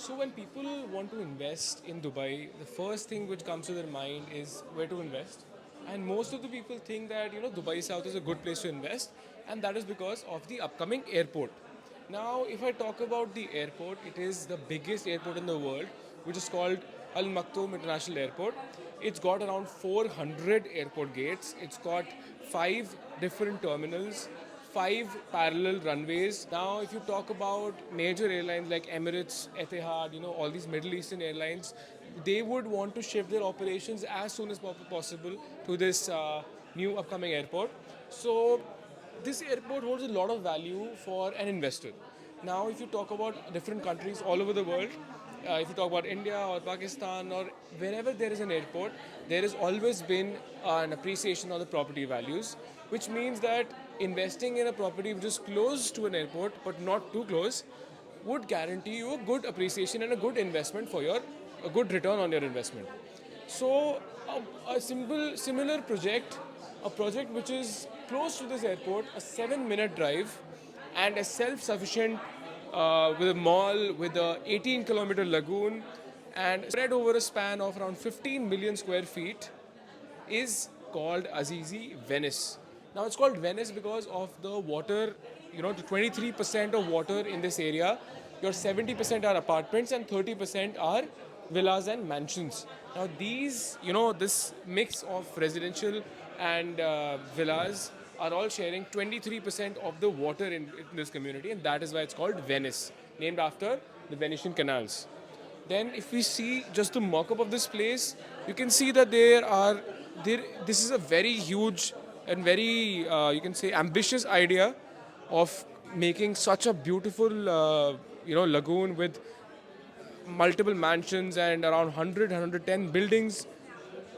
So when people want to invest in Dubai, the first thing which comes to their mind is where to invest. And most of the people think that Dubai South is a good place to invest, and that is because of the upcoming airport. Now, if I talk about the airport, it is the biggest airport in the world, which is called Al Maktoum International Airport. It's got around 400 airport gates. It's got 5 different terminals, 5 parallel runways. Now, if you talk about major airlines like Emirates, Etihad, all these Middle Eastern airlines, they would want to shift their operations as soon as possible to this new upcoming airport. So, this airport holds a lot of value for an investor. Now, if you talk about different countries all over the world, if you talk about India or Pakistan or wherever there is an airport, there has always been an appreciation of the property values, which means that investing in a property which is close to an airport but not too close would guarantee you a good appreciation and a good investment for a good return on your investment. So, a similar project, a project which is close to this airport, a 7-minute drive, and a self-sufficient with a mall, with a 18-kilometer lagoon, and spread over a span of around 15 million square feet, is called Azizi Venice. Now it's called Venice because of the water, the 23% of water in this area. Your 70% are apartments and 30% are villas and mansions. Now these, this mix of residential and villas are all sharing 23% of the water in this community, and that is why it's called Venice, named after the Venetian canals. Then, if we see just the mock-up of this place, you can see that This is a very huge and very, you can say, ambitious idea of making such a beautiful, lagoon with multiple mansions and around 100, buildings,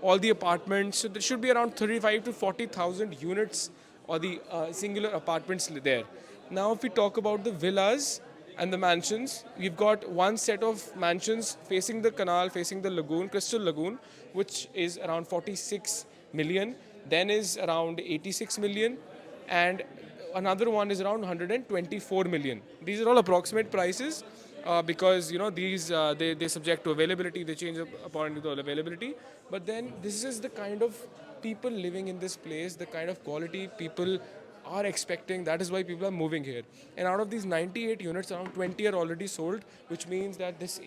all the apartments. So there should be around 35 to 40,000 units or the singular apartments there. Now, if we talk about the villas and the mansions, we've got one set of mansions facing the canal, facing the lagoon, Crystal Lagoon, which is around 46 million. Then is around 86 million, and another one is around 124 million. These are all approximate prices because these they subject to availability, they change according to the availability. But then this is the kind of people living in this place, the kind of quality people are expecting. That is why people are moving here. And out of these 98 units, around 20 are already sold, which means that this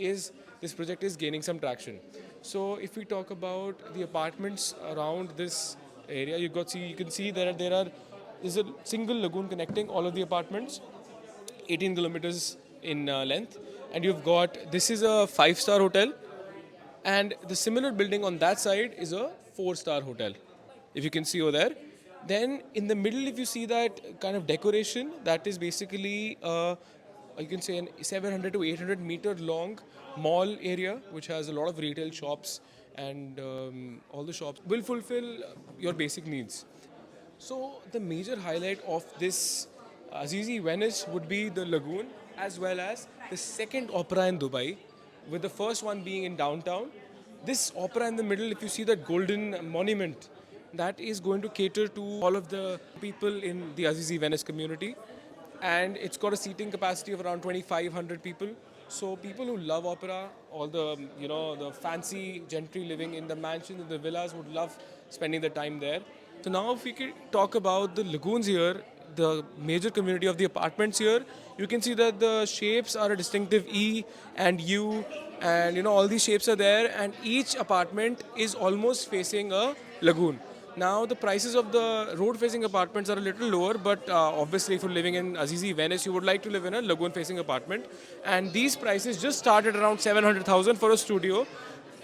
project is gaining some traction. So if we talk about the apartments around this area, you can see that there's a single lagoon connecting all of the apartments, 18 kilometers in length, and you've got, this is a 5-star hotel, and the similar building on that side is a 4-star hotel, if you can see over there. Then in the middle, if you see that kind of decoration, that is basically you can say an 700 to 800 meter long mall area, which has a lot of retail shops, and all the shops will fulfill your basic needs. So the major highlight of this Azizi Venice would be the lagoon, as well as the second opera in Dubai, with the first one being in downtown. This opera in the middle, if you see that golden monument, that is going to cater to all of the people in the Azizi Venice community, and it's got a seating capacity of around 2,500 people. So people who love opera, all the the fancy gentry living in the mansions and the villas would love spending the time there. So now, if we could talk about the lagoons here, the major community of the apartments here, you can see that the shapes are a distinctive E and U, and all these shapes are there, and each apartment is almost facing a lagoon. Now the prices of the road-facing apartments are a little lower, but obviously if you're living in Azizi Venice, you would like to live in a lagoon-facing apartment. And these prices just started around 700,000 for a studio,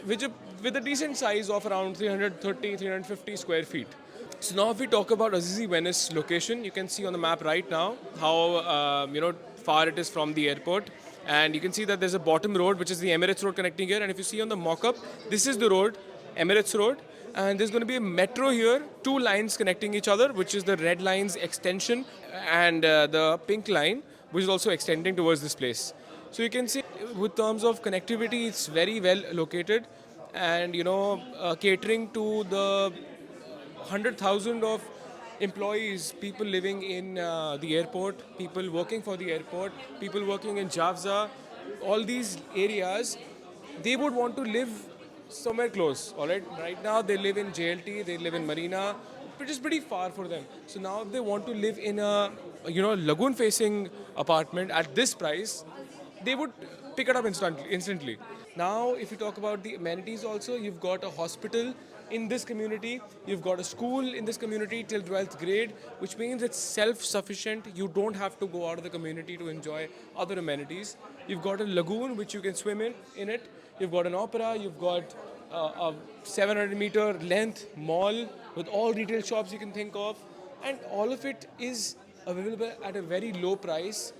which with a decent size of around 330, 350 square feet. So now if we talk about Azizi Venice location, you can see on the map right now how far it is from the airport. And you can see that there's a bottom road, which is the Emirates Road connecting here. And if you see on the mock-up, this is the road, Emirates Road. And there's going to be a metro here, 2 lines connecting each other, which is the red line's extension, and the pink line, which is also extending towards this place. So you can see, with terms of connectivity, it's very well located, and catering to the 100,000 of employees, people living in the airport, people working for the airport, people working in Javza, all these areas, they would want to live somewhere close. All right now they live in JLT, they live in Marina, which is pretty far for them. So now if they want to live in a lagoon facing apartment at this price, they would pick it up instantly. Now, if you talk about the amenities also, you've got a hospital in this community, you've got a school in this community till 12th grade, which means it's self-sufficient. You don't have to go out of the community to enjoy other amenities. You've got a lagoon which you can swim in it. You've got an opera, you've got a 700-meter length mall with all retail shops you can think of, and all of it is available at a very low price,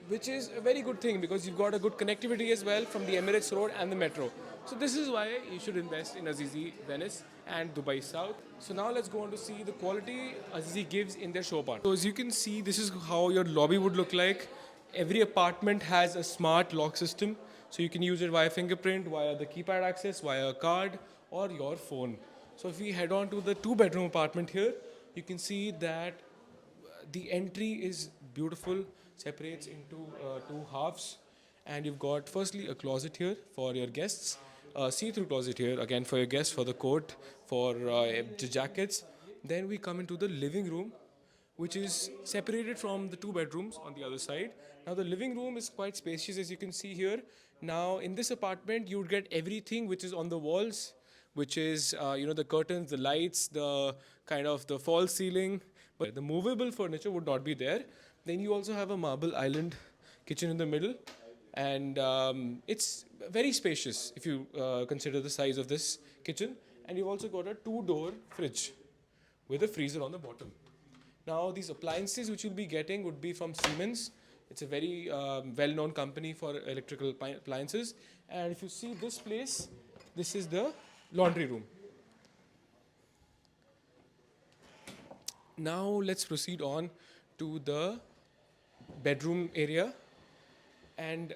which is a very good thing because you've got a good connectivity as well from the Emirates Road and the metro. So this is why you should invest in Azizi Venice and Dubai South. So now let's go on to see the quality Azizi gives in their show apartment. So as you can see, this is how your lobby would look like. Every apartment has a smart lock system, so you can use it via fingerprint, via the keypad access, via a card, or your phone. So if we head on to the two-bedroom apartment here, you can see that the entry is beautiful, separates into two halves, and you've got firstly a closet here for your guests, a see-through closet here again for your guests, for the coat, for the jackets. Then we come into the living room, which is separated from the two bedrooms on the other side. Now the living room is quite spacious, as you can see here. Now in this apartment you would get everything which is on the walls, which is the curtains, the lights, the kind of the false ceiling, but the movable furniture would not be there. Then you also have a marble island kitchen in the middle, and it's very spacious if you consider the size of this kitchen. And you've also got a two-door fridge with a freezer on the bottom. Now these appliances which you'll be getting would be from Siemens. It's a very well-known company for electrical appliances. And if you see this place, this is the laundry room. Now let's proceed on to the bedroom area. And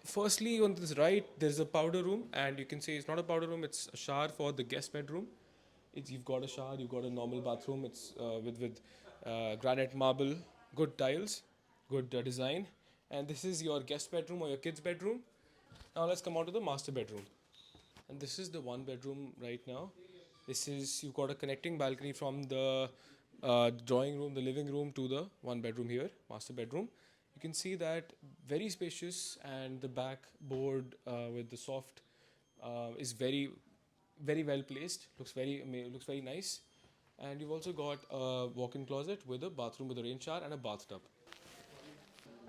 firstly, on this right, there's a powder room, and you can say it's not a powder room; it's a shower for the guest bedroom. You've got a shower, you've got a normal bathroom. It's with granite marble, good tiles, good design. And this is your guest bedroom or your kids' bedroom. Now let's come on to the master bedroom. And this is the one bedroom right now. This is, you've got a connecting balcony from the drawing room, the living room, to the one bedroom here, master bedroom. You can see that very spacious, and the back board with the soft is very well placed. Looks very nice. And you've also got a walk-in closet with a bathroom with a rain shower and a bathtub.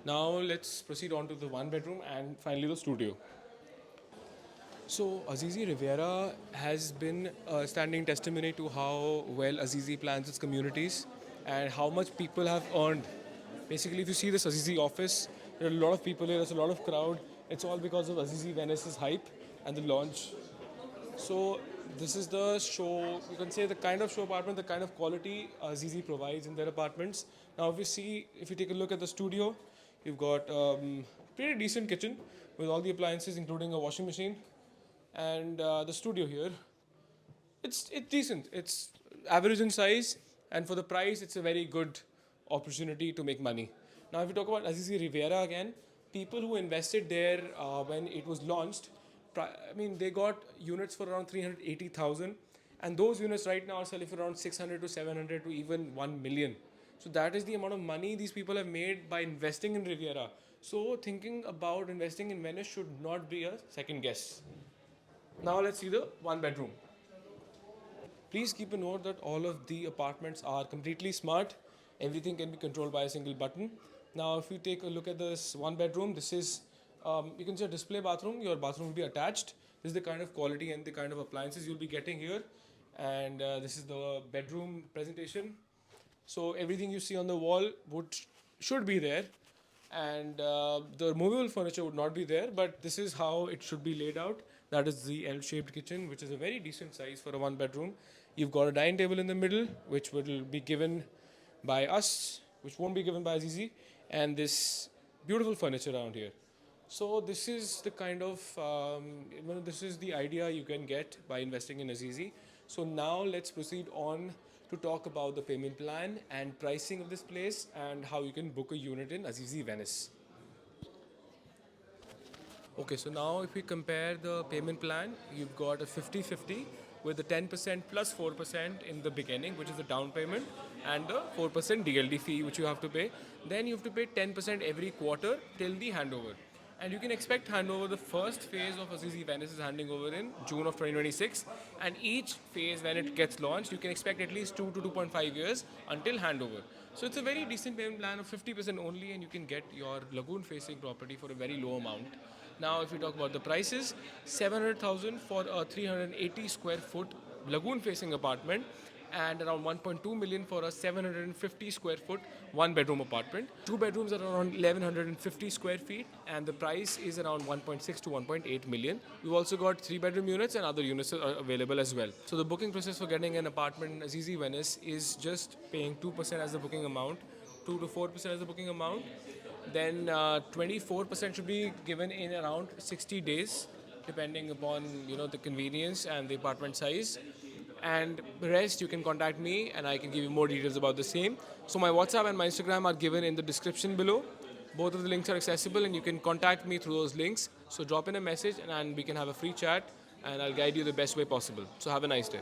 Now let's proceed on to the one bedroom and finally the studio. So Azizi Riviera has been a standing testimony to how well Azizi plans its communities and how much people have earned. Basically, if you see this Azizi office, there are a lot of people here, there's a lot of crowd. It's all because of Azizi Venice's hype and the launch. So this is the show, you can say the kind of show apartment, the kind of quality Azizi provides in their apartments. Now if you take a look at the studio, you've got pretty decent kitchen with all the appliances including a washing machine. And the studio here, it's decent. It's average in size, and for the price, it's a very good opportunity to make money. Now, if you talk about Azizi Riviera again, people who invested there when it was launched, they got units for around 380,000, and those units right now are selling for around 600 to 700 to even 1 million. So that is the amount of money these people have made by investing in Riviera. So thinking about investing in Venice should not be a second guess. Now let's see the one bedroom. Please keep a note that all of the apartments are completely smart. Everything can be controlled by a single button. Now if you take a look at this one bedroom, this is, you can say a display bathroom. Your bathroom will be attached. This is the kind of quality and the kind of appliances you'll be getting here. And this is the bedroom presentation. So everything you see on the wall should be there. And the movable furniture would not be there, but this is how it should be laid out. That is the L-shaped kitchen, which is a very decent size for a one bedroom. You've got a dining table in the middle, which will be given by us, which won't be given by Azizi, and this beautiful furniture around here. So this is the kind of, this is the idea you can get by investing in Azizi. So now let's proceed on to talk about the payment plan and pricing of this place and how you can book a unit in Azizi Venice. Okay, so now if we compare the payment plan, you've got a 50-50 with the 10% plus 4% in the beginning, which is the down payment, and the 4% DLD fee, which you have to pay. Then you have to pay 10% every quarter till the handover. And you can expect handover. The first phase of Azizi Venice is handing over in June of 2026, and each phase when it gets launched, you can expect at least 2 to 2.5 years until handover. So it's a very decent payment plan of 50% only, and you can get your lagoon facing property for a very low amount. Now, if we talk about the prices, 700,000 for a 380 square foot lagoon facing apartment, and around 1.2 million for a 750 square foot one bedroom apartment. Two bedrooms are around 1150 square feet, and the price is around 1.6 to 1.8 million. We've also got three bedroom units, and other units are available as well. So the booking process for getting an apartment in Azizi Venice is just paying 2% as the booking amount, 2 to 4% as the booking amount. Then 24% should be given in around 60 days, depending upon the convenience and the apartment size. And the rest you can contact me, and I can give you more details about the same. So my WhatsApp and my Instagram are given in the description below. Both of the links are accessible, and you can contact me through those links. So drop in a message, and we can have a free chat, and I'll guide you the best way possible. So have a nice day.